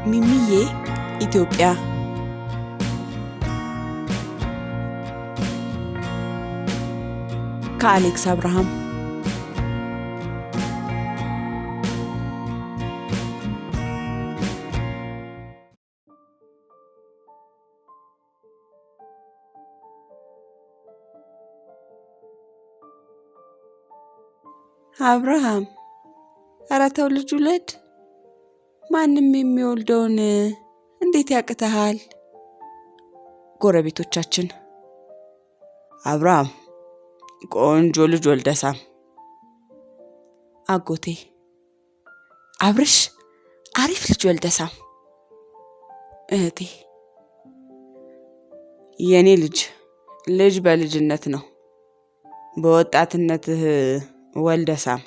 ሚሚዬ ኢትዮጵያ ከአሌክስ አብርሃም። አብርሃም ኧረ ተው ልጅ ውለድ። ማንም የሚወልደውን እንዴት ያቅተሃል? ጎረቤቶቻችን አብርሃም ቆንጆ ልጅ ወልደሳም። አጎቴ አብርሽ አሪፍ ልጅ ወልደሳም። እህቴ የኔ ልጅ በልጅነት ነው፣ በወጣትነትህ ወልደሳም።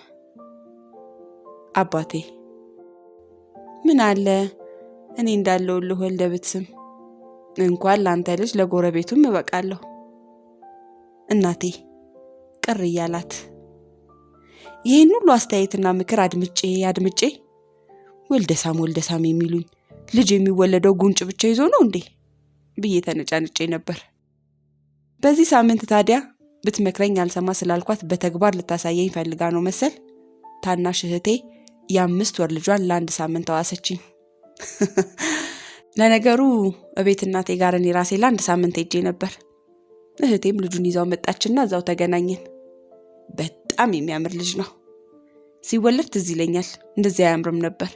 አባቴ ምን አለ እኔ እንዳለውልህ ወልደ ብትስም፣ እንኳን ላንተ ልጅ ለጎረቤቱም እበቃለሁ። እናቴ ቅር እያላት ይህን ሁሉ አስተያየትና ምክር አድምጬ ወልደሳም የሚሉኝ ልጅ የሚወለደው ጉንጭ ብቻ ይዞ ነው እንዴ ብዬ ተነጫንጬ ነበር። በዚህ ሳምንት ታዲያ ብትመክረኝ አልሰማ ስላልኳት በተግባር ልታሳየኝ ፈልጋ ነው መሰል ታናሽ እህቴ የ5 ወር ልጇን ለአንድ ሳምንት አዋሰችኝ። ለነገሩ እቤት እናቴ ጋር እኔ ራሴ ለአንድ ሳምንት ሄጄ ነበር። እህቴም ልጁን ይዛው መጣችና እዛው ተገናኘን። በጣም የሚያምር ልጅ ነው። ሲወለድ ትዝ ይለኛል እንደዚህ አያምርም ነበር።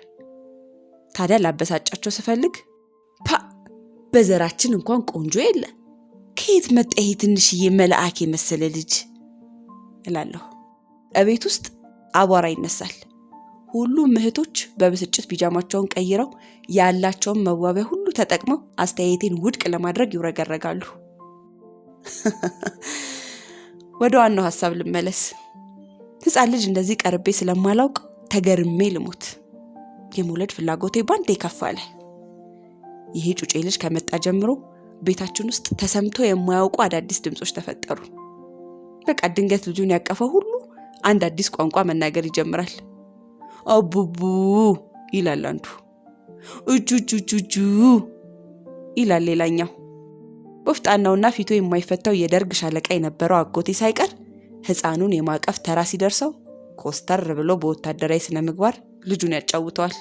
ታዲያ ላበሳጫቸው ስፈልግ በዘራችን እንኳን ቆንጆ የለ፣ ከየት መጣ ይሄ ትንሽዬ መልአክ የመሰለ ልጅ እላለሁ። እቤት ውስጥ አቧራ ይነሳል። ሁሉም እህቶች በብስጭት ቢጃማቸውን ቀይረው ያላቸውን መዋቢያ ሁሉ ተጠቅመው አስተያየቴን ውድቅ ለማድረግ ይውረገረጋሉ። ወደ ዋናው ሐሳብ ልመለስ። ሕፃን ልጅ እንደዚህ ቀርቤ ስለማላውቅ ተገርሜ ልሞት። የመውለድ ፍላጎቴ ባንዴ ከፍ አለ። ይሄ ጩጬ ልጅ ከመጣ ጀምሮ ቤታችን ውስጥ ተሰምቶ የማያውቁ አዳዲስ ድምጾች ተፈጠሩ። በቃ ድንገት ልጁን ያቀፈው ሁሉ አንድ አዲስ ቋንቋ መናገር ይጀምራል። አቡቡ ይላል አንዱ፣ እጁጁጁጁ ይላል ሌላኛው። ወፍጣናውና ፊቱ የማይፈታው የደርግ ሻለቃ የነበረው አጎቴ ሳይቀር ሕፃኑን የማቀፍ ተራ ሲደርሰው ኮስተር ብሎ በወታደራዊ ስነ ምግባር ልጁን ያጫውተዋል።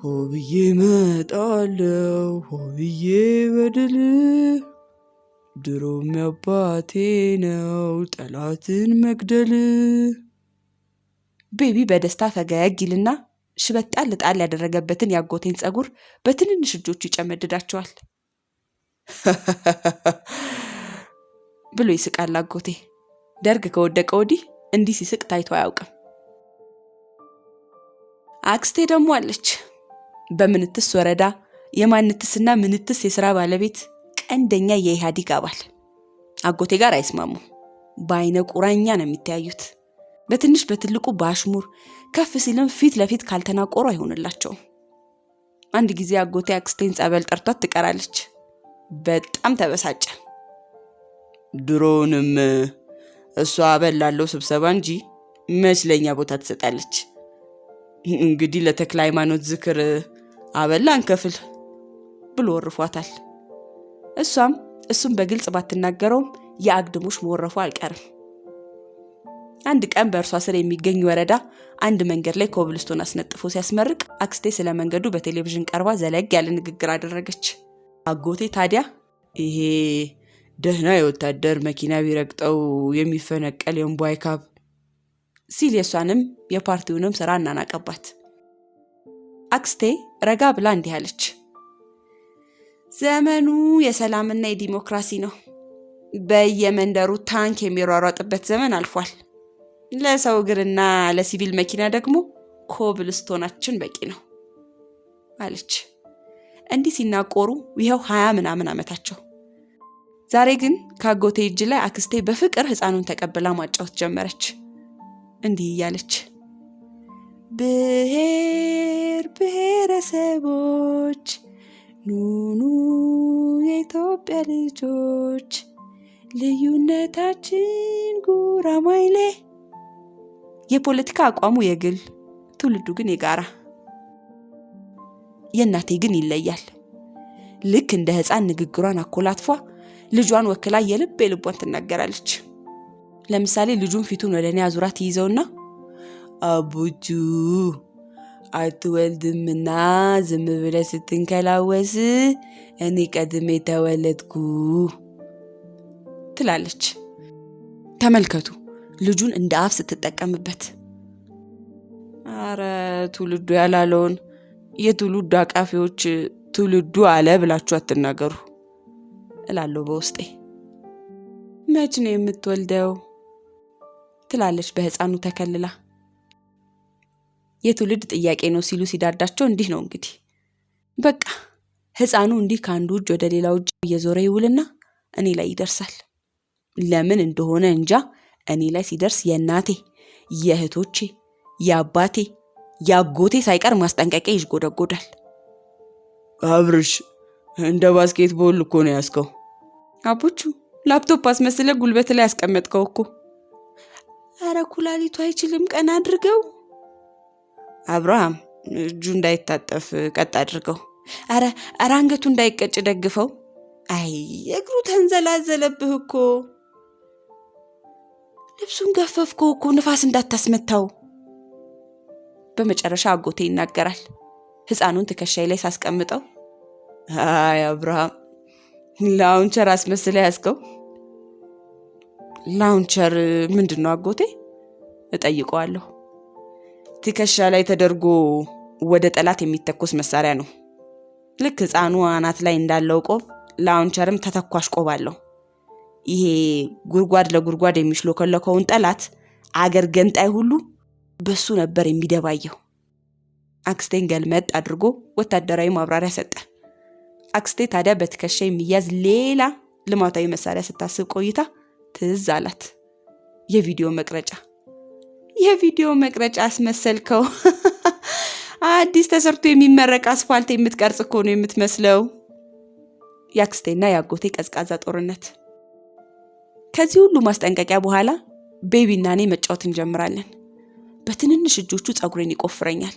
ሆብዬ መጣለው ሆብዬ በድል ድሮም አባቴ ነው ጠላትን መግደል። ቤቢ በደስታ ፈገግ ይልና ሽበት ጣል ያደረገበትን ያጎቴን ጸጉር በትንንሽ እጆቹ ይጨመድዳቸዋል። ብሎ ይስቃል አጎቴ። ደርግ ከወደቀ ወዲህ እንዲህ ሲስቅ ታይቶ አያውቅም። አክስቴ ደግሞ አለች። በምንትስ ወረዳ የማንትስና ምንትስ የሥራ ባለቤት ቀንደኛ የኢህአዴግ አባል። አጎቴ ጋር አይስማሙም። በአይነ ቁራኛ ነው የሚተያዩት። በትንሽ በትልቁ ባሽሙር ከፍ ሲልም ፊት ለፊት ካልተናቆሩ አይሆንላቸውም። አንድ ጊዜ አጎቴ አክስቴን ጸበል ጠርቷት ትቀራለች። በጣም ተበሳጨ። ድሮንም እሷ አበላለው ስብሰባ እንጂ መስለኛ ቦታ ትሰጣለች። እንግዲህ ለተክለ ሃይማኖት ዝክር አበላን ከፍል ብሎ ወርፏታል። እሱም በግልጽ ባትናገረውም የአግድሞሽ መወረፉ አልቀርም። አንድ ቀን በእርሷ ስር የሚገኝ ወረዳ አንድ መንገድ ላይ ኮብልስቶን አስነጥፎ ሲያስመርቅ አክስቴ ስለ መንገዱ በቴሌቪዥን ቀርባ ዘለግ ያለ ንግግር አደረገች። አጎቴ ታዲያ ይሄ ደህና የወታደር መኪና ቢረግጠው የሚፈነቀል የእምቧይ ካብ ሲል የሷንም የፓርቲውንም ስራ እናናቀባት። አክስቴ ረጋ ብላ እንዲህ አለች። ዘመኑ የሰላምና የዲሞክራሲ ነው። በየመንደሩ ታንክ የሚሯሯጥበት ዘመን አልፏል። ለሰው እግርና ለሲቪል መኪና ደግሞ ኮብልስቶናችን በቂ ነው አለች። እንዲህ ሲናቆሩ ይኸው 20 ምናምን ዓመታቸው። ዛሬ ግን ካጎቴ እጅ ላይ አክስቴ በፍቅር ሕፃኑን ተቀብላ ማጫወት ጀመረች። እንዲህ እያለች ብሔር ብሔረሰቦች ኑኑ የኢትዮጵያ ልጆች ልዩነታችን ጉራማይሌ። የፖለቲካ አቋሙ የግል ትውልዱ ግን የጋራ። የእናቴ ግን ይለያል። ልክ እንደ ሕፃን ንግግሯን አኮላትፏ ልጇን ወክላ የልቧን ትናገራለች። ለምሳሌ ልጁን ፊቱን ወደ እኔ አዙራ ትይዘውና አቡቹ አትወልድምና ዝም ብለህ ስትንከላወስ እኔ ቀድሜ ተወለድኩ ትላለች። ተመልከቱ ልጁን እንደ አፍ ስትጠቀምበት። አረ ትውልዱ ያላለውን የትውልዱ አቃፊዎች ትውልዱ አለ ብላችሁ አትናገሩ እላለሁ በውስጤ። መች ነው የምትወልደው ትላለች በሕፃኑ ተከልላ። የትውልድ ጥያቄ ነው ሲሉ ሲዳዳቸው እንዲህ ነው እንግዲህ። በቃ ሕፃኑ እንዲህ ከአንዱ እጅ ወደ ሌላው እጅ እየዞረ ይውልና እኔ ላይ ይደርሳል። ለምን እንደሆነ እንጃ እኔ ላይ ሲደርስ የእናቴ፣ የእህቶቼ፣ የአባቴ፣ የአጎቴ ሳይቀር ማስጠንቀቂያ ይጎደጎዳል። አብርሽ እንደ ባስኬትቦል እኮ ነው ያስከው። አቡቹ ላፕቶፕ አስመስለ ጉልበት ላይ ያስቀመጥከው እኮ። አረ ኩላሊቱ አይችልም ቀና አድርገው። አብርሃም እጁ እንዳይታጠፍ ቀጥ አድርገው። አረ አንገቱ እንዳይቀጭ ደግፈው። አይ እግሩ ተንዘላዘለብህ እኮ። ልብሱን ገፈፍከው እኮ ንፋስ እንዳታስመታው። በመጨረሻ አጎቴ ይናገራል። ሕፃኑን ትከሻይ ላይ ሳስቀምጠው አይ አብርሃም ላውንቸር አስመስለ ያስከው። ላውንቸር ምንድነው አጎቴ እጠይቀዋለሁ። ትከሻ ላይ ተደርጎ ወደ ጠላት የሚተኮስ መሳሪያ ነው። ልክ ሕፃኑ አናት ላይ እንዳለው ቆብ ላውንቸርም ተተኳሽ ቆብ አለው። ይሄ ጉርጓድ ለጉርጓድ የሚሽሎከለከውን ጠላት አገር ገንጣይ ሁሉ በሱ ነበር የሚደባየው። አክስቴን ገልመጥ አድርጎ ወታደራዊ ማብራሪያ ሰጠ። አክስቴ ታዲያ በትከሻ የሚያዝ ሌላ ልማታዊ መሳሪያ ስታስብ ቆይታ ትዝ አላት። የቪዲዮ መቅረጫ አስመሰልከው። አዲስ ተሰርቶ የሚመረቅ አስፋልት የምትቀርጽ እኮ ነው የምትመስለው። የአክስቴና የአጎቴ ቀዝቃዛ ጦርነት። ከዚህ ሁሉ ማስጠንቀቂያ በኋላ ቤቢና እኔ መጫወት እንጀምራለን። በትንንሽ እጆቹ ፀጉሬን ይቆፍረኛል፣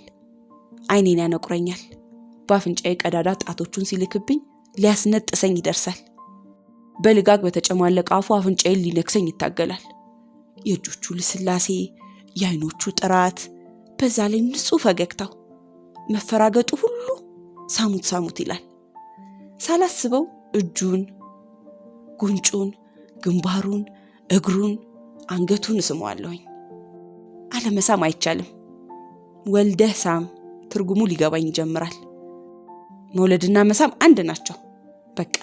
አይኔን ያነቁረኛል። በአፍንጫዬ ቀዳዳ ጣቶቹን ሲልክብኝ ሊያስነጥሰኝ ይደርሳል። በልጋግ በተጨማለቀ አፉ አፍንጫዬን ሊነክሰኝ ይታገላል። የእጆቹ ልስላሴ፣ የአይኖቹ ጥራት፣ በዛ ላይ ንጹህ ፈገግታው፣ መፈራገጡ ሁሉ ሳሙት ይላል። ሳላስበው እጁን፣ ጉንጩን፣ ግንባሩን፣ እግሩን፣ አንገቱን እስመዋለሁኝ። አለመሳም አይቻልም። ወልደህ ሳም ትርጉሙ ሊገባኝ ይጀምራል። መውለድና መሳም አንድ ናቸው። በቃ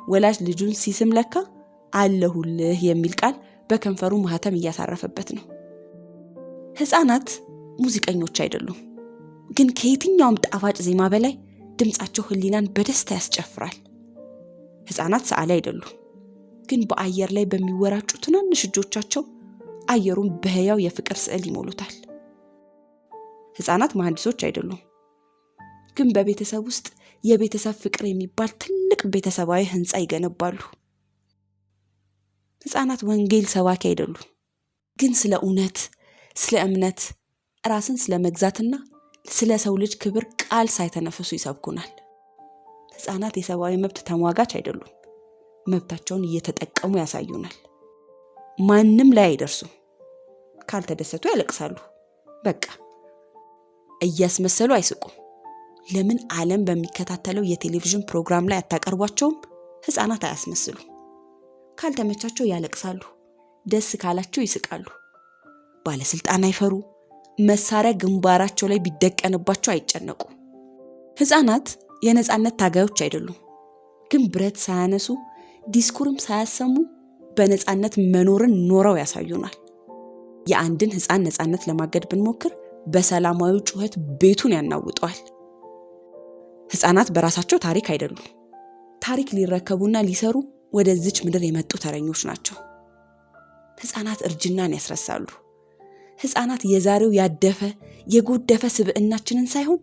ወላጅ ልጁን ሲስም ለካ አለሁልህ የሚል ቃል በከንፈሩ ማህተም እያሳረፈበት ነው። ሕፃናት ሙዚቀኞች አይደሉም፣ ግን ከየትኛውም ጣፋጭ ዜማ በላይ ድምጻቸው ህሊናን በደስታ ያስጨፍራል። ሕፃናት ሰዓሊ አይደሉም፣ ግን በአየር ላይ በሚወራጩ ትናንሽ እጆቻቸው አየሩን በህያው የፍቅር ስዕል ይሞሉታል። ሕፃናት መሐንዲሶች አይደሉም፣ ግን በቤተሰብ ውስጥ የቤተሰብ ፍቅር የሚባል ትልቅ ቤተሰባዊ ህንፃ ይገነባሉ። ሕፃናት ወንጌል ሰባኪ አይደሉም፣ ግን ስለ እውነት፣ ስለ እምነት፣ ራስን ስለ መግዛትና ስለ ሰው ልጅ ክብር ቃል ሳይተነፍሱ ይሰብኩናል። ሕፃናት የሰብአዊ መብት ተሟጋች አይደሉም፣ መብታቸውን እየተጠቀሙ ያሳዩናል። ማንም ላይ አይደርሱም፣ ካልተደሰቱ ያለቅሳሉ። በቃ እያስመሰሉ አይስቁም። ለምን ዓለም በሚከታተለው የቴሌቪዥን ፕሮግራም ላይ አታቀርቧቸውም? ሕፃናት አያስመስሉ። ካልተመቻቸው ያለቅሳሉ፣ ደስ ካላቸው ይስቃሉ። ባለስልጣን አይፈሩ፣ መሳሪያ ግንባራቸው ላይ ቢደቀንባቸው አይጨነቁ። ሕፃናት የነጻነት ታጋዮች አይደሉም፣ ግን ብረት ሳያነሱ ዲስኩርም ሳያሰሙ በነጻነት መኖርን ኖረው ያሳዩናል። የአንድን ሕፃን ነጻነት ለማገድ ብንሞክር በሰላማዊ ጩኸት ቤቱን ያናውጠዋል። ሕፃናት በራሳቸው ታሪክ አይደሉም፣ ታሪክ ሊረከቡና ሊሰሩ ወደዚች ምድር የመጡ ተረኞች ናቸው። ሕፃናት እርጅናን ያስረሳሉ። ሕፃናት የዛሬው ያደፈ የጎደፈ ስብዕናችንን ሳይሆን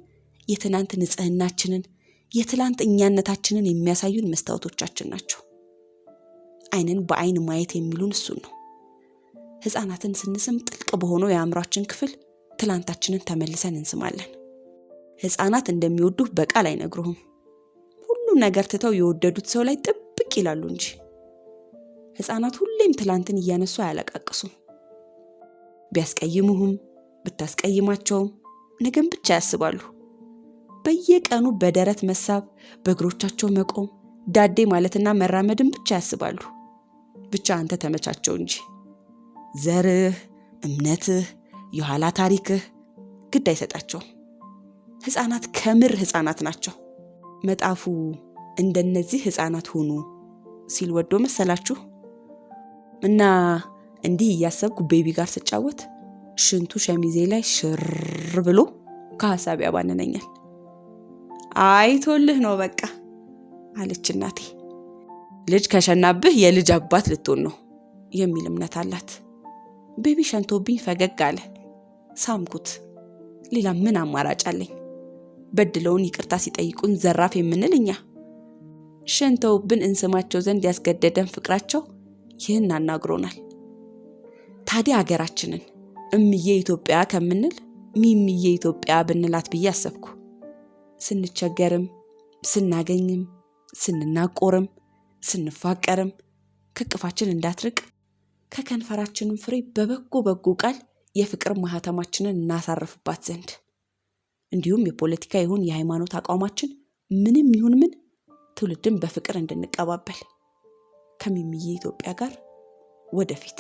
የትናንት ንጽህናችንን፣ የትላንት እኛነታችንን የሚያሳዩን መስታወቶቻችን ናቸው። አይንን በአይን ማየት የሚሉን እሱን ነው። ሕፃናትን ስንስም ጥልቅ በሆነው የአእምሯችን ክፍል ትላንታችንን ተመልሰን እንስማለን። ሕፃናት እንደሚወዱህ በቃል አይነግሩህም። ሁሉም ነገር ትተው የወደዱት ሰው ላይ ጥብቅ ይላሉ እንጂ። ሕፃናት ሁሌም ትላንትን እያነሱ አያለቃቅሱም። ቢያስቀይሙህም ብታስቀይማቸውም ነገን ብቻ ያስባሉ። በየቀኑ በደረት መሳብ፣ በእግሮቻቸው መቆም፣ ዳዴ ማለትና መራመድን ብቻ ያስባሉ። ብቻ አንተ ተመቻቸው እንጂ ዘርህ፣ እምነትህ፣ የኋላ ታሪክህ ግድ አይሰጣቸውም። ሕፃናት ከምር ሕፃናት ናቸው። መጣፉ እንደነዚህ ሕፃናት ሆኑ ሲል ወዶ መሰላችሁ? እና እንዲህ እያሰብኩ ቤቢ ጋር ስጫወት ሽንቱ ሸሚዜ ላይ ሽር ብሎ ከሐሳብ ያባንነኛል። አይቶልህ ነው በቃ አለች እናቴ። ልጅ ከሸናብህ የልጅ አባት ልትሆን ነው የሚል እምነት አላት። ቤቢ ሸንቶብኝ ፈገግ አለ። ሳምኩት። ሌላ ምን አማራጭ አለኝ? በድለውን ይቅርታ ሲጠይቁን ዘራፍ የምንል እኛ። ሸንተውብን እንስማቸው ዘንድ ያስገደደን ፍቅራቸው ይህን አናግሮናል። ታዲያ ሀገራችንን እምዬ ኢትዮጵያ ከምንል ሚሚዬ ኢትዮጵያ ብንላት ብዬ አሰብኩ። ስንቸገርም ስናገኝም ስንናቆርም ስንፋቀርም ከቅፋችን እንዳትርቅ ከከንፈራችንም ፍሬ በበጎ በጎ ቃል የፍቅር ማህተማችንን እናሳርፍባት ዘንድ እንዲሁም የፖለቲካ ይሁን የሃይማኖት አቋማችን ምንም ይሁን ምን ትውልድን በፍቅር እንድንቀባበል ከሚሚዬ ኢትዮጵያ ጋር ወደፊት